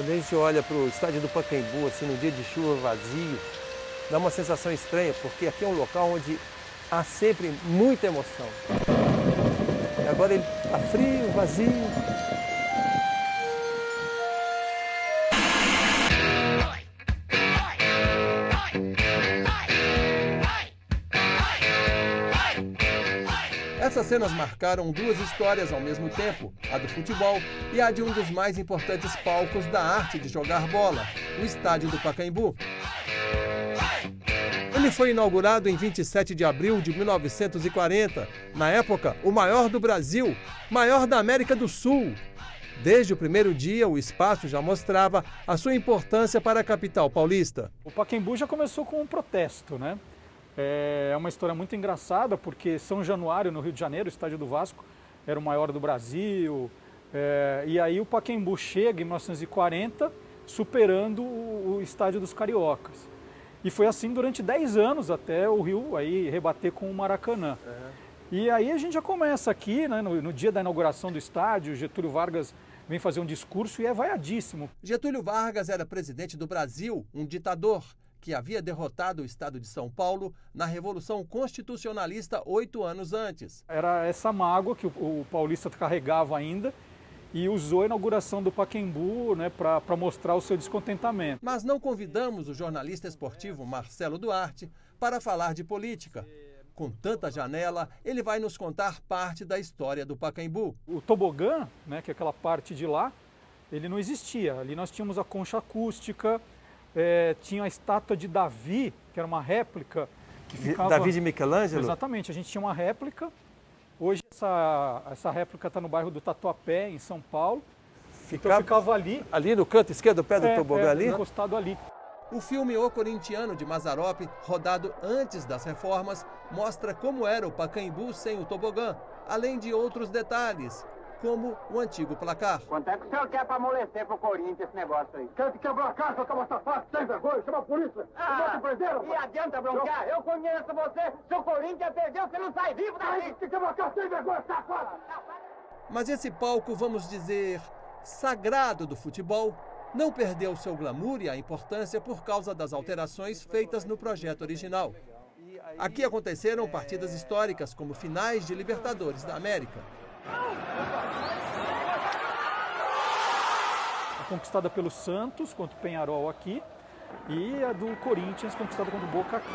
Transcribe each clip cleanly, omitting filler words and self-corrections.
Quando a gente olha para o estádio do Pacaembu, assim, no dia de chuva vazio, dá uma sensação estranha, porque aqui é um local onde há sempre muita emoção. E agora ele está frio, vazio. Essas cenas marcaram duas histórias ao mesmo tempo, a do futebol e a de um dos mais importantes palcos da arte de jogar bola, o estádio do Pacaembu. Ele foi inaugurado em 27 de abril de 1940, na época o maior do Brasil, maior da América do Sul. Desde o primeiro dia, o espaço já mostrava a sua importância para a capital paulista. O Pacaembu já começou com um protesto, né? É uma história muito engraçada, porque São Januário, no Rio de Janeiro, o estádio do Vasco, era o maior do Brasil. E aí o Pacaembu chega em 1940, superando o estádio dos Cariocas. E foi assim durante 10 anos, até o Rio aí rebater com o Maracanã. E aí a gente já começa aqui, né, no dia da inauguração do estádio, Getúlio Vargas vem fazer um discurso e é vaiadíssimo. Getúlio Vargas era presidente do Brasil, um ditador, que havia derrotado o estado de São Paulo na Revolução Constitucionalista 8 anos antes. Era essa mágoa que o paulista carregava ainda e usou a inauguração do Pacaembu, né, para mostrar o seu descontentamento. Mas não convidamos o jornalista esportivo Marcelo Duarte para falar de política. Com tanta janela, ele vai nos contar parte da história do Pacaembu. O tobogã, né, que é aquela parte de lá, ele não existia. Ali nós tínhamos a concha acústica, tinha a estátua de Davi, que era uma réplica. Que ficava... Davi de Michelangelo? Exatamente, a gente tinha uma réplica. Hoje essa réplica está no bairro do Tatuapé, em São Paulo. Então ficava ali. Ali no canto esquerdo, do pé do tobogã ali? Encostado ali. O filme O Corintiano, de Mazzaropi, rodado antes das reformas, mostra como era o Pacaembu sem o tobogã, além de outros detalhes, como o antigo placar. Quanto é que o senhor quer para amolecer pro Corinthians esse negócio aí? Quer que quebrou a casa, tava safado, sem vergonha, chama a polícia. Não te prenderam? E adianta broncar? Eu conheço você. Se o Corinthians perdeu, você não sai vivo daí. Que quebrou a casa, sem vergonha, safado. Mas esse palco, vamos dizer, sagrado do futebol, não perdeu seu glamour e a importância por causa das alterações feitas no projeto original. Aqui aconteceram partidas históricas, como finais de Libertadores da América. Conquistada pelo Santos contra o Peñarol aqui e a do Corinthians conquistada contra o Boca aqui.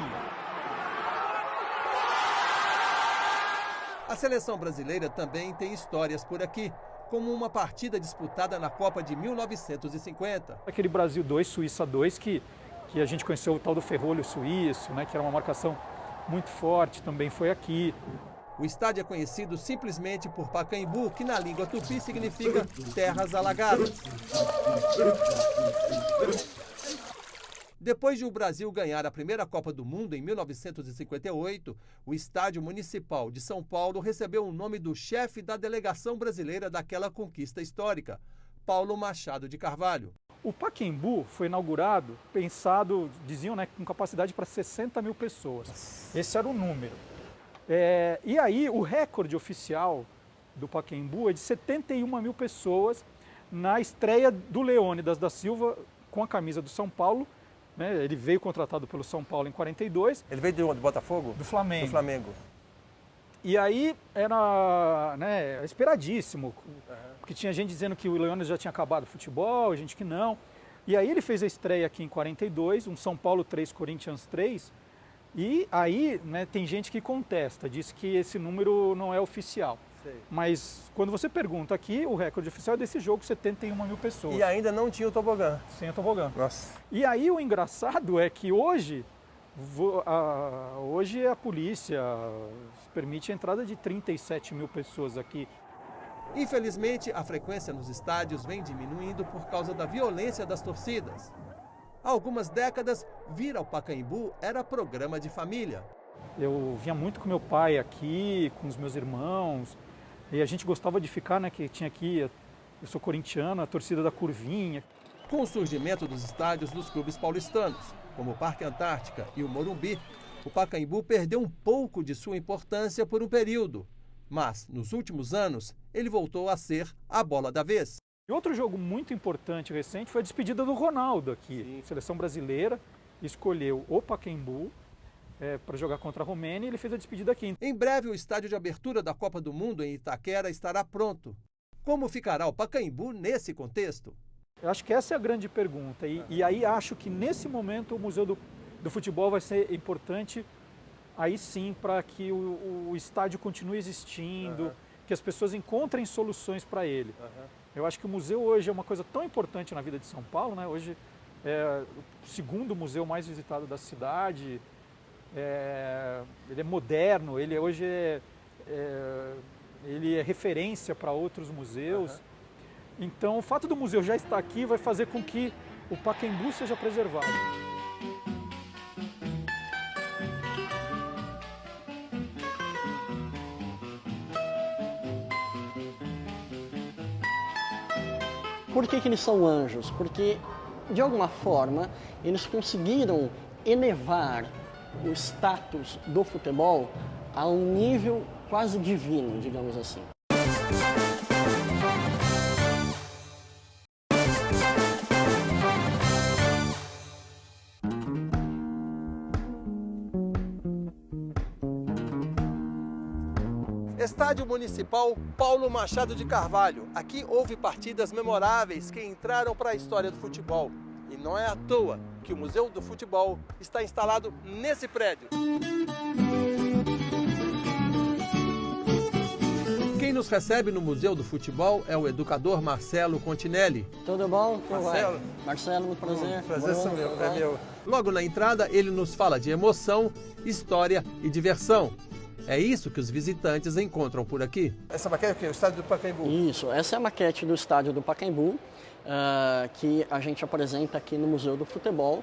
A seleção brasileira também tem histórias por aqui, como uma partida disputada na Copa de 1950. Aquele Brasil 2, Suíça 2, que a gente conheceu o tal do ferrolho suíço, né, que era uma marcação muito forte, também foi aqui. O estádio é conhecido simplesmente por Pacaembu, que na língua tupi significa terras alagadas. Depois de o Brasil ganhar a primeira Copa do Mundo em 1958, o Estádio Municipal de São Paulo recebeu o nome do chefe da delegação brasileira daquela conquista histórica, Paulo Machado de Carvalho. O Pacaembu foi inaugurado, pensado, diziam, né, com capacidade para 60 mil pessoas. Esse era o número. E aí o recorde oficial do Pacaembu é de 71 mil pessoas na estreia do Leônidas da Silva com a camisa do São Paulo. Né? Ele veio contratado pelo São Paulo em 42. Ele veio de onde? Botafogo? Do Flamengo. Do Flamengo. E aí era, né, esperadíssimo, porque tinha gente dizendo que o Leônidas já tinha acabado o futebol, gente que não. E aí ele fez a estreia aqui em 42, um São Paulo 3, Corinthians 3. E aí, né, tem gente que contesta, diz que esse número não é oficial. Sei. Mas quando você pergunta aqui, o recorde oficial é desse jogo, 71 mil pessoas. E ainda não tinha o tobogã. Sem o tobogã. Nossa. E aí o engraçado é que hoje a polícia permite a entrada de 37 mil pessoas aqui. Infelizmente, a frequência nos estádios vem diminuindo por causa da violência das torcidas. Há algumas décadas, vir ao Pacaembu era programa de família. Eu vinha muito com meu pai aqui, com os meus irmãos, e a gente gostava de ficar, né, que tinha aqui, eu sou corintiano, a torcida da Curvinha. Com o surgimento dos estádios dos clubes paulistanos, como o Parque Antártica e o Morumbi, o Pacaembu perdeu um pouco de sua importância por um período. Mas, nos últimos anos, ele voltou a ser a bola da vez. E outro jogo muito importante recente foi a despedida do Ronaldo aqui. Sim. A seleção brasileira escolheu o Pacaembu para jogar contra a Romênia e ele fez a despedida aqui. Em breve, o estádio de abertura da Copa do Mundo em Itaquera estará pronto. Como ficará o Pacaembu nesse contexto? Eu acho que essa é a grande pergunta. E aí acho que nesse momento o Museu do Futebol vai ser importante aí sim para que o estádio continue existindo, que as pessoas encontrem soluções para ele. Eu acho que o museu hoje é uma coisa tão importante na vida de São Paulo, né? Hoje é o segundo museu mais visitado da cidade, ele é moderno, ele hoje ele é referência para outros museus. Então o fato do museu já estar aqui vai fazer com que o Pacaembu seja preservado. Por que eles são anjos? Porque, de alguma forma, eles conseguiram elevar o status do futebol a um nível quase divino, digamos assim. Estádio Municipal Paulo Machado de Carvalho. Aqui houve partidas memoráveis que entraram para a história do futebol. E não é à toa que o Museu do Futebol está instalado nesse prédio. Quem nos recebe no Museu do Futebol é o educador Marcelo Continelli. Tudo bom? Marcelo? Marcelo, muito prazer. Prazer é meu. Logo na entrada, ele nos fala de emoção, história e diversão. É isso que os visitantes encontram por aqui. Essa maquete é o quê? O estádio do Pacaembu? Isso, essa é a maquete do estádio do Pacaembu, que a gente apresenta aqui no Museu do Futebol,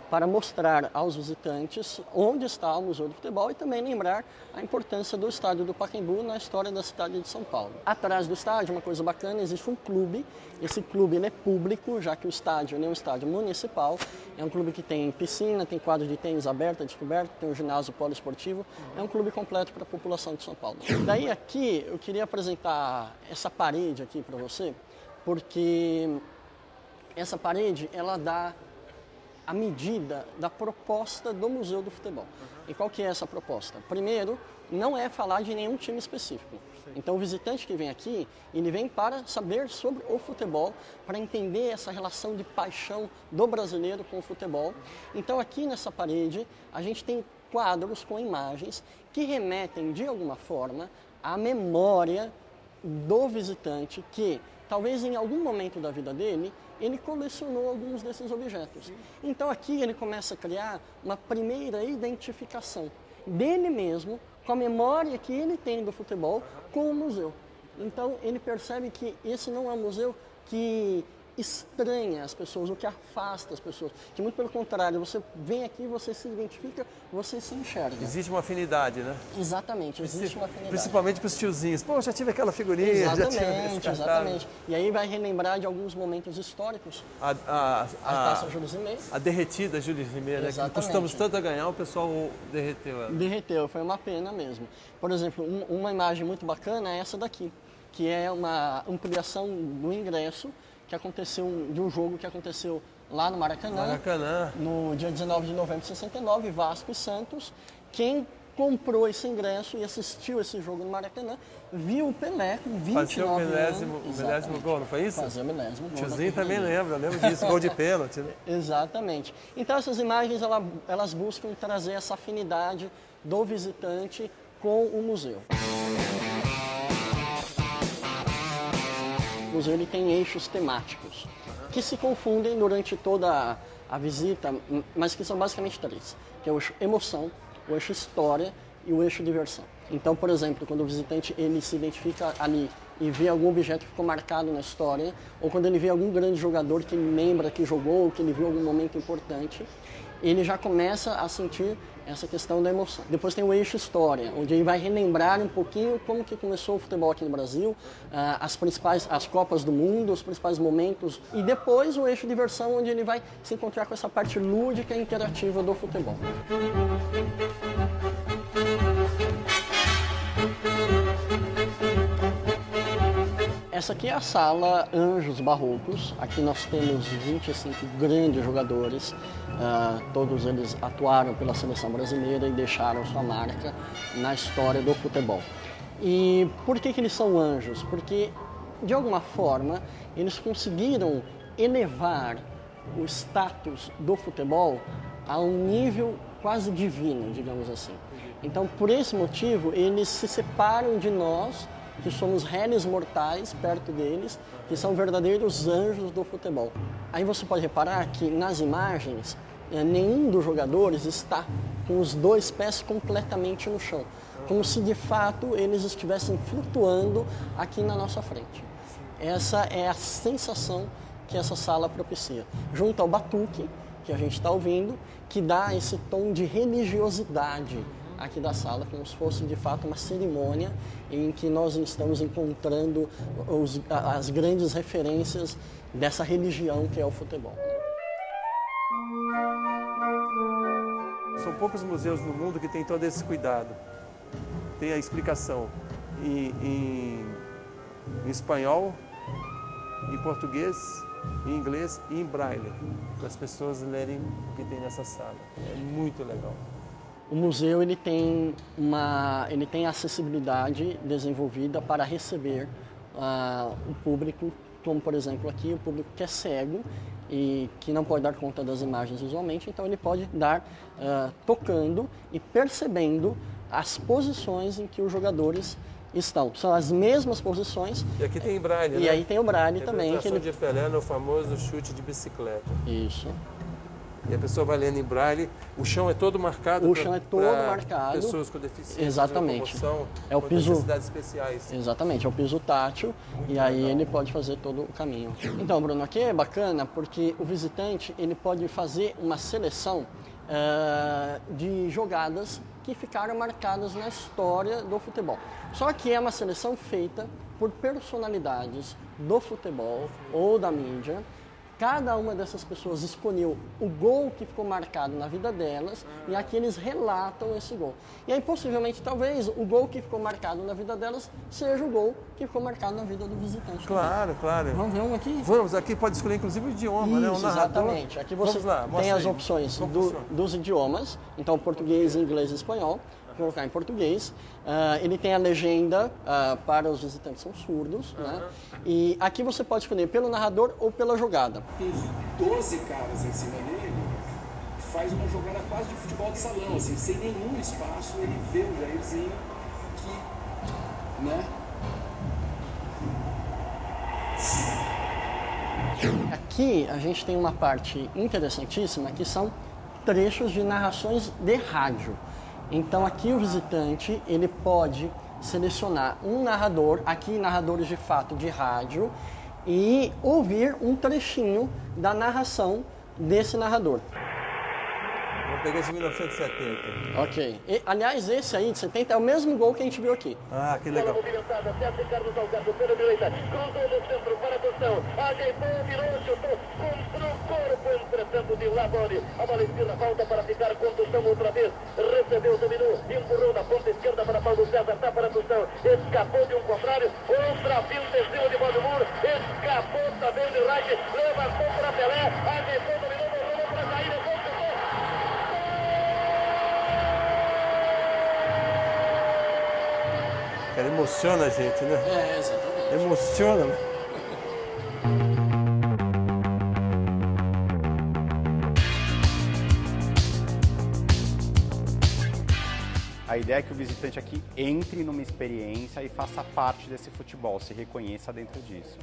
para mostrar aos visitantes onde está o Museu do Futebol e também lembrar a importância do estádio do Pacaembu na história da cidade de São Paulo. Atrás do estádio, uma coisa bacana, existe um clube. Esse clube ele é público, já que o estádio é um estádio municipal. É um clube que tem piscina, tem quadro de tênis aberto, descoberto, tem um ginásio poliesportivo. É um clube completo para a população de São Paulo. Daí aqui, eu queria apresentar essa parede aqui para você, porque essa parede, ela dá a medida da proposta do Museu do Futebol. E qual que é essa proposta? Primeiro, não é falar de nenhum time específico. Então o visitante que vem aqui, ele vem para saber sobre o futebol, para entender essa relação de paixão do brasileiro com o futebol. Então aqui nessa parede, a gente tem quadros com imagens que remetem de alguma forma à memória do visitante que, talvez em algum momento da vida dele, ele colecionou alguns desses objetos. Então aqui ele começa a criar uma primeira identificação dele mesmo, com a memória que ele tem do futebol, com o museu. Então ele percebe que esse não é um museu que estranha as pessoas, ou que afasta as pessoas. Que muito pelo contrário, você vem aqui, você se identifica, você se enxerga. Existe uma afinidade, né? Exatamente, existe uma afinidade. Principalmente para os tiozinhos. Pô, já tive aquela figurinha, exatamente, já tive esse cartaz. Exatamente. E aí vai relembrar de alguns momentos históricos. A taça Júlio Zimei. A derretida Júlio Zimei, né? Que custamos tanto a ganhar, o pessoal derreteu ela. Derreteu, foi uma pena mesmo. Por exemplo, uma imagem muito bacana é essa daqui, que é uma ampliação do ingresso que aconteceu, de um jogo que aconteceu lá no Maracanã, no dia 19 de novembro de 69, Vasco e Santos. Quem comprou esse ingresso e assistiu esse jogo no Maracanã, viu o Pelé com 29 anos. O milésimo gol, não foi isso? Fazer o milésimo gol. Tiozinho também lembra, eu lembro disso, gol de pênalti. Né? Exatamente. Então essas imagens, elas buscam trazer essa afinidade do visitante com o museu. O museu ele tem eixos temáticos que se confundem durante toda a visita, mas que são basicamente três, que é o eixo emoção, o eixo história e o eixo diversão. Então, por exemplo, quando o visitante ele se identifica ali e vê algum objeto que ficou marcado na história, ou quando ele vê algum grande jogador que ele lembra que jogou, ou que ele viu algum momento importante, ele já começa a sentir essa questão da emoção. Depois tem o eixo história, onde ele vai relembrar um pouquinho como que começou o futebol aqui no Brasil, as Copas do Mundo, os principais momentos. E depois o eixo diversão, onde ele vai se encontrar com essa parte lúdica e interativa do futebol. Essa aqui é a sala Anjos Barrocos. Aqui nós temos 25 grandes jogadores. Todos eles atuaram pela seleção brasileira e deixaram sua marca na história do futebol. E por que eles são anjos? Porque, de alguma forma, eles conseguiram elevar o status do futebol a um nível quase divino, digamos assim. Então, por esse motivo, eles se separam de nós, que somos réis mortais perto deles, que são verdadeiros anjos do futebol. Aí você pode reparar que nas imagens, nenhum dos jogadores está com os 2 pés completamente no chão, como se de fato eles estivessem flutuando aqui na nossa frente. Essa é a sensação que essa sala propicia, junto ao batuque que a gente está ouvindo, que dá esse tom de religiosidade aqui da sala, como se fosse de fato uma cerimônia em que nós estamos encontrando as grandes referências dessa religião que é o futebol. São poucos museus no mundo que têm todo esse cuidado. Tem a explicação em espanhol, em português, em inglês e em braille, para as pessoas lerem o que tem nessa sala. É muito legal. O museu ele tem acessibilidade desenvolvida para receber o público, como por exemplo aqui o público que é cego e que não pode dar conta das imagens visualmente, então ele pode dar tocando e percebendo as posições em que os jogadores estão. São as mesmas posições. E aqui tem braille, né? E aí tem o braille também. Que ele... de Pelé no famoso chute de bicicleta. Isso. E a pessoa vai lendo em braille, o chão é todo marcado. O chão é todo marcado. Pessoas com deficiência, exatamente. É o piso, necessidades especiais. Exatamente, é o piso tátil. Muito e aí legal. Ele pode fazer todo o caminho. Então, Bruno, aqui é bacana porque o visitante ele pode fazer uma seleção de jogadas que ficaram marcadas na história do futebol. Só que é uma seleção feita por personalidades do futebol ou da mídia. Cada uma dessas pessoas escolheu o gol que ficou marcado na vida delas e aqui eles relatam esse gol. E aí, possivelmente, talvez, o gol que ficou marcado na vida delas seja o gol que ficou marcado na vida do visitante. Claro, também. Claro. Vamos ver um aqui? Vamos, aqui pode escolher inclusive o idioma, né? Isso, exatamente. Aqui você tem as opções dos idiomas, então português, inglês e espanhol. Vou colocar em português. Ele tem a legenda para os visitantes são surdos, né? E aqui você pode escolher pelo narrador ou pela jogada. Tem 12 caras em cima dele, faz uma jogada quase de futebol de salão, assim, sem nenhum espaço, ele vê o Jairzinho que, né? Aqui a gente tem uma parte interessantíssima que são trechos de narrações de rádio. Então aqui o visitante ele pode selecionar um narrador, aqui narradores de fato de rádio, e ouvir um trechinho da narração desse narrador. Vamos pegar esse de 1970. Ok. Aliás, esse aí de 70 é o mesmo gol que a gente viu aqui. Ah, que legal. Movimentada, César Carlos Alberto pela direita, cruzou no centro para a Tostão, ajeitou, virou, chutou, comprou o corpo, entretanto de Labori, a bola esquerda volta para ficar com Tostão outra vez, recebeu, dominou, empurrou na ponta esquerda para Paulo César, tá para Tostão, escapou de um contrário, outra finta em cima de Valdemur, escapou também de Reich, levantou para Pelé, ajeitou, dominou, voltou para sair, voltou. Cara, emociona a gente, né? É, exatamente. Emociona, né? A ideia é que o visitante aqui entre numa experiência e faça parte desse futebol, se reconheça dentro disso.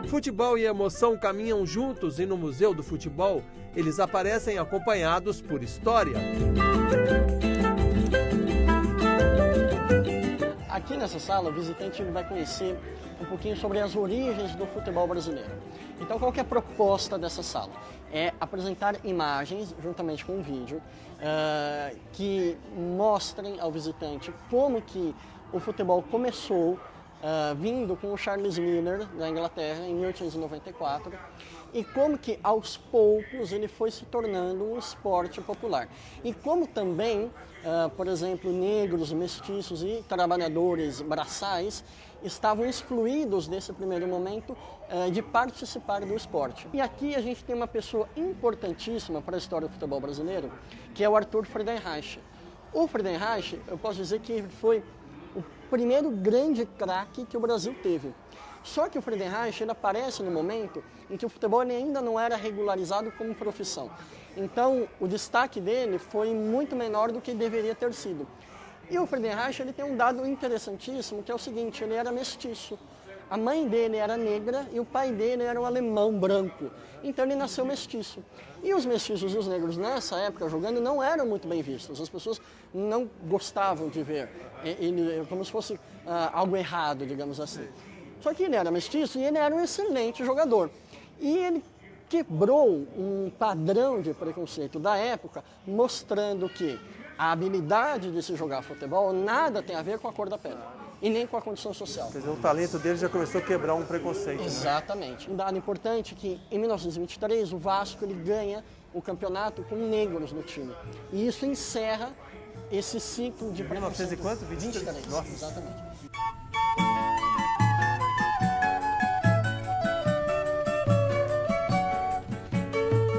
Futebol e emoção caminham juntos e no Museu do Futebol eles aparecem acompanhados por história. Aqui nessa sala, o visitante vai conhecer um pouquinho sobre as origens do futebol brasileiro. Então, qual que é a proposta dessa sala? É apresentar imagens, juntamente com um vídeo, que mostrem ao visitante como que o futebol começou vindo com o Charles Miller da Inglaterra em 1894, e como que aos poucos ele foi se tornando um esporte popular. E como também, por exemplo, negros, mestiços e trabalhadores braçais estavam excluídos nesse primeiro momento de participar do esporte. E aqui a gente tem uma pessoa importantíssima para a história do futebol brasileiro, que é o Arthur Friedenreich. O Friedenreich, eu posso dizer que ele foi o primeiro grande craque que o Brasil teve. Só que o Friedenreich ele aparece no momento em que o futebol ainda não era regularizado como profissão. Então, o destaque dele foi muito menor do que deveria ter sido. E o Friedenreich ele tem um dado interessantíssimo, que é o seguinte, ele era mestiço. A mãe dele era negra e o pai dele era um alemão branco. Então ele nasceu mestiço. E os mestiços e os negros nessa época jogando não eram muito bem vistos. As pessoas não gostavam de ver ele como se fosse algo errado, digamos assim. Só que ele era mestiço e ele era um excelente jogador. E ele quebrou um padrão de preconceito da época, mostrando que a habilidade de se jogar futebol nada tem a ver com a cor da pele e nem com a condição social. Quer dizer, o talento dele já começou a quebrar um preconceito. Exatamente. Um dado importante é que em 1923 o Vasco ele ganha o campeonato com negros no time. E isso encerra esse ciclo de preconceito. 1900 e quanto? 23. Nossa. Exatamente.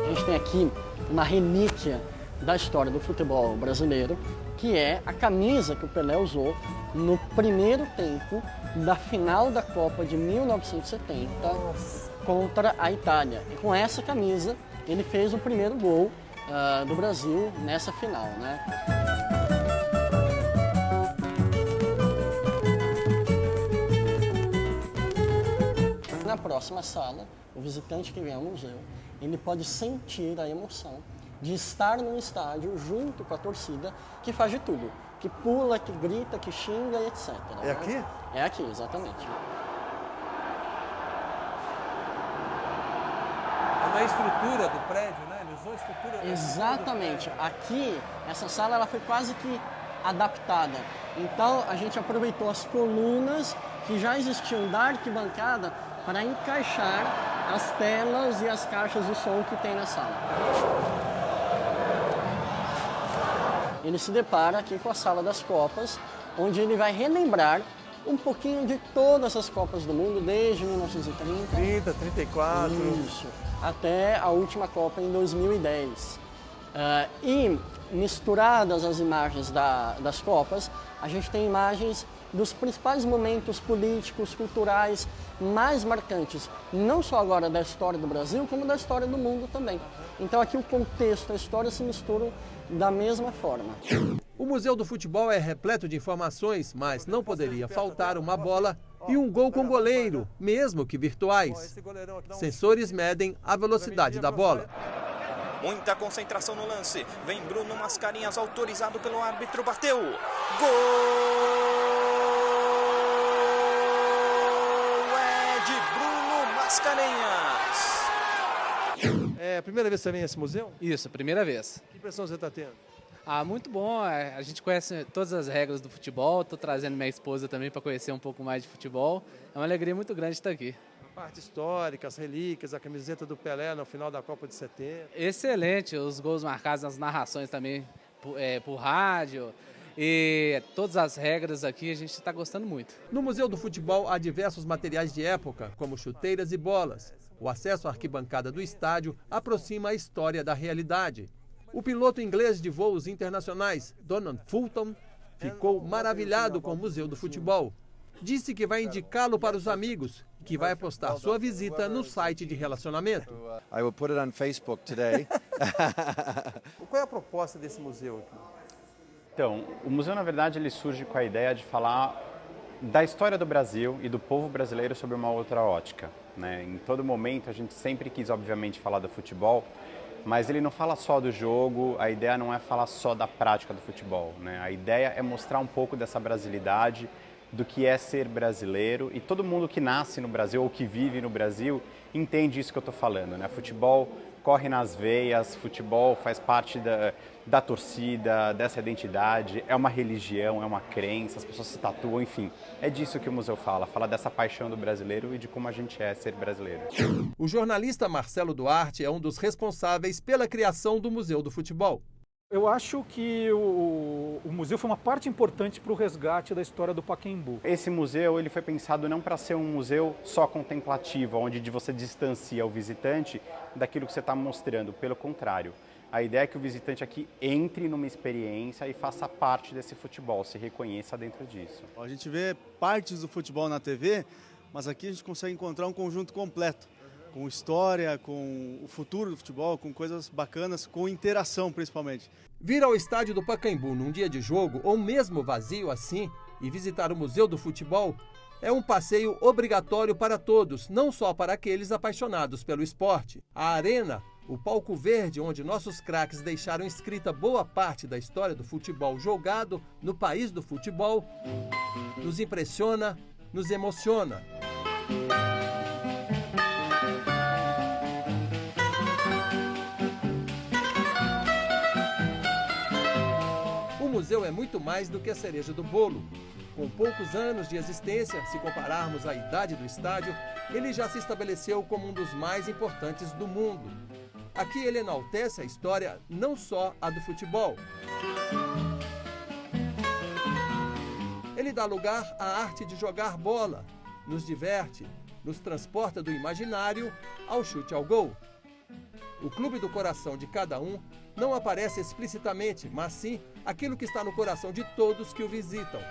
A gente tem aqui uma relíquia da história do futebol brasileiro, que é a camisa que o Pelé usou no primeiro tempo da final da Copa de 1970 contra a Itália. E com essa camisa ele fez o primeiro gol do Brasil nessa final, né? Na próxima sala, o visitante que vem ao museu, ele pode sentir a emoção de estar num estádio junto com a torcida que faz de tudo, que pula, que grita, que xinga e etc. É aqui? É aqui, exatamente. É uma estrutura do prédio, né? Ele usou a estrutura. Exatamente. Aqui, essa sala ela foi quase que adaptada. Então, a gente aproveitou as colunas que já existiam da arquibancada para encaixar as telas e as caixas de som que tem na sala. Ele se depara aqui com a Sala das Copas, onde ele vai relembrar um pouquinho de todas as Copas do Mundo, desde 1930. 30, 34. Isso, até a última Copa em 2010. E misturadas as imagens das Copas, a gente tem imagens dos principais momentos políticos, culturais mais marcantes, não só agora da história do Brasil, como da história do mundo também. Então aqui o contexto, a história se misturam da mesma forma. O Museu do Futebol é repleto de informações, mas não poderia faltar uma bola e um gol com goleiro, mesmo que virtuais. Sensores medem a velocidade da bola. Muita concentração no lance. Vem Bruno Mascarenhas, autorizado pelo árbitro, bateu. Gol! É de Bruno Mascarenhas. É a primeira vez que você vem a esse museu? Isso, primeira vez. Que impressão você está tendo? Muito bom. A gente conhece todas as regras do futebol. Estou trazendo minha esposa também para conhecer um pouco mais de futebol. É uma alegria muito grande estar aqui. A parte histórica, as relíquias, a camiseta do Pelé no final da Copa de 70. Excelente. Os gols marcados, as narrações também por rádio. E todas as regras aqui a gente está gostando muito. No Museu do Futebol há diversos materiais de época, como chuteiras e bolas. O acesso à arquibancada do estádio aproxima a história da realidade. O piloto inglês de voos internacionais, Donald Fulton, ficou maravilhado com o Museu do Futebol. Disse que vai indicá-lo para os amigos e que vai postar sua visita no site de relacionamento. I will put it on Facebook today. Qual é a proposta desse museu aqui? Então, o museu, na verdade, ele surge com a ideia de falar da história do Brasil e do povo brasileiro sob uma outra ótica, né? Em todo momento, a gente sempre quis, obviamente, falar do futebol, mas ele não fala só do jogo, a ideia não é falar só da prática do futebol, né? A ideia é mostrar um pouco dessa brasilidade, do que é ser brasileiro, e todo mundo que nasce no Brasil ou que vive no Brasil entende isso que eu estou falando, né? Futebol corre nas veias, futebol faz parte da torcida, dessa identidade, é uma religião, é uma crença, as pessoas se tatuam, enfim. É disso que o museu fala dessa paixão do brasileiro e de como a gente é ser brasileiro. O jornalista Marcelo Duarte é um dos responsáveis pela criação do Museu do Futebol. Eu acho que o museu foi uma parte importante para o resgate da história do Pacaembu. Esse museu ele foi pensado não para ser um museu só contemplativo, onde você distancia o visitante daquilo que você está mostrando, pelo contrário. A ideia é que o visitante aqui entre numa experiência e faça parte desse futebol, se reconheça dentro disso. A gente vê partes do futebol na TV, mas aqui a gente consegue encontrar um conjunto completo, com história, com o futuro do futebol, com coisas bacanas, com interação principalmente. Vir ao estádio do Pacaembu num dia de jogo, ou mesmo vazio assim, e visitar o Museu do Futebol, é um passeio obrigatório para todos, não só para aqueles apaixonados pelo esporte. A Arena, o palco verde onde nossos craques deixaram escrita boa parte da história do futebol jogado no país do futebol, nos impressiona, nos emociona. O museu é muito mais do que a cereja do bolo. Com poucos anos de existência, se compararmos à idade do estádio, ele já se estabeleceu como um dos mais importantes do mundo. Aqui ele enaltece a história, não só a do futebol. Ele dá lugar à arte de jogar bola, nos diverte, nos transporta do imaginário ao chute ao gol. O clube do coração de cada um não aparece explicitamente, mas sim aquilo que está no coração de todos que o visitam.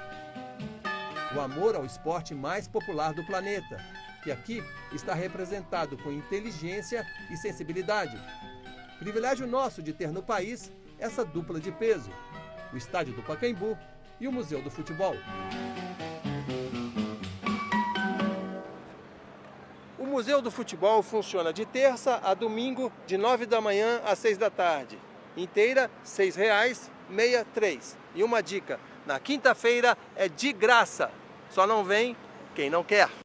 O amor ao esporte mais popular do planeta, que aqui está representado com inteligência e sensibilidade. Privilégio nosso de ter no país essa dupla de peso, o Estádio do Pacaembu e o Museu do Futebol. O Museu do Futebol funciona de terça a domingo, de 9 da manhã às 6 da tarde. Inteira, R$ 6,00, meia, R$ 3. E uma dica, na quinta-feira é de graça. Só não vem quem não quer.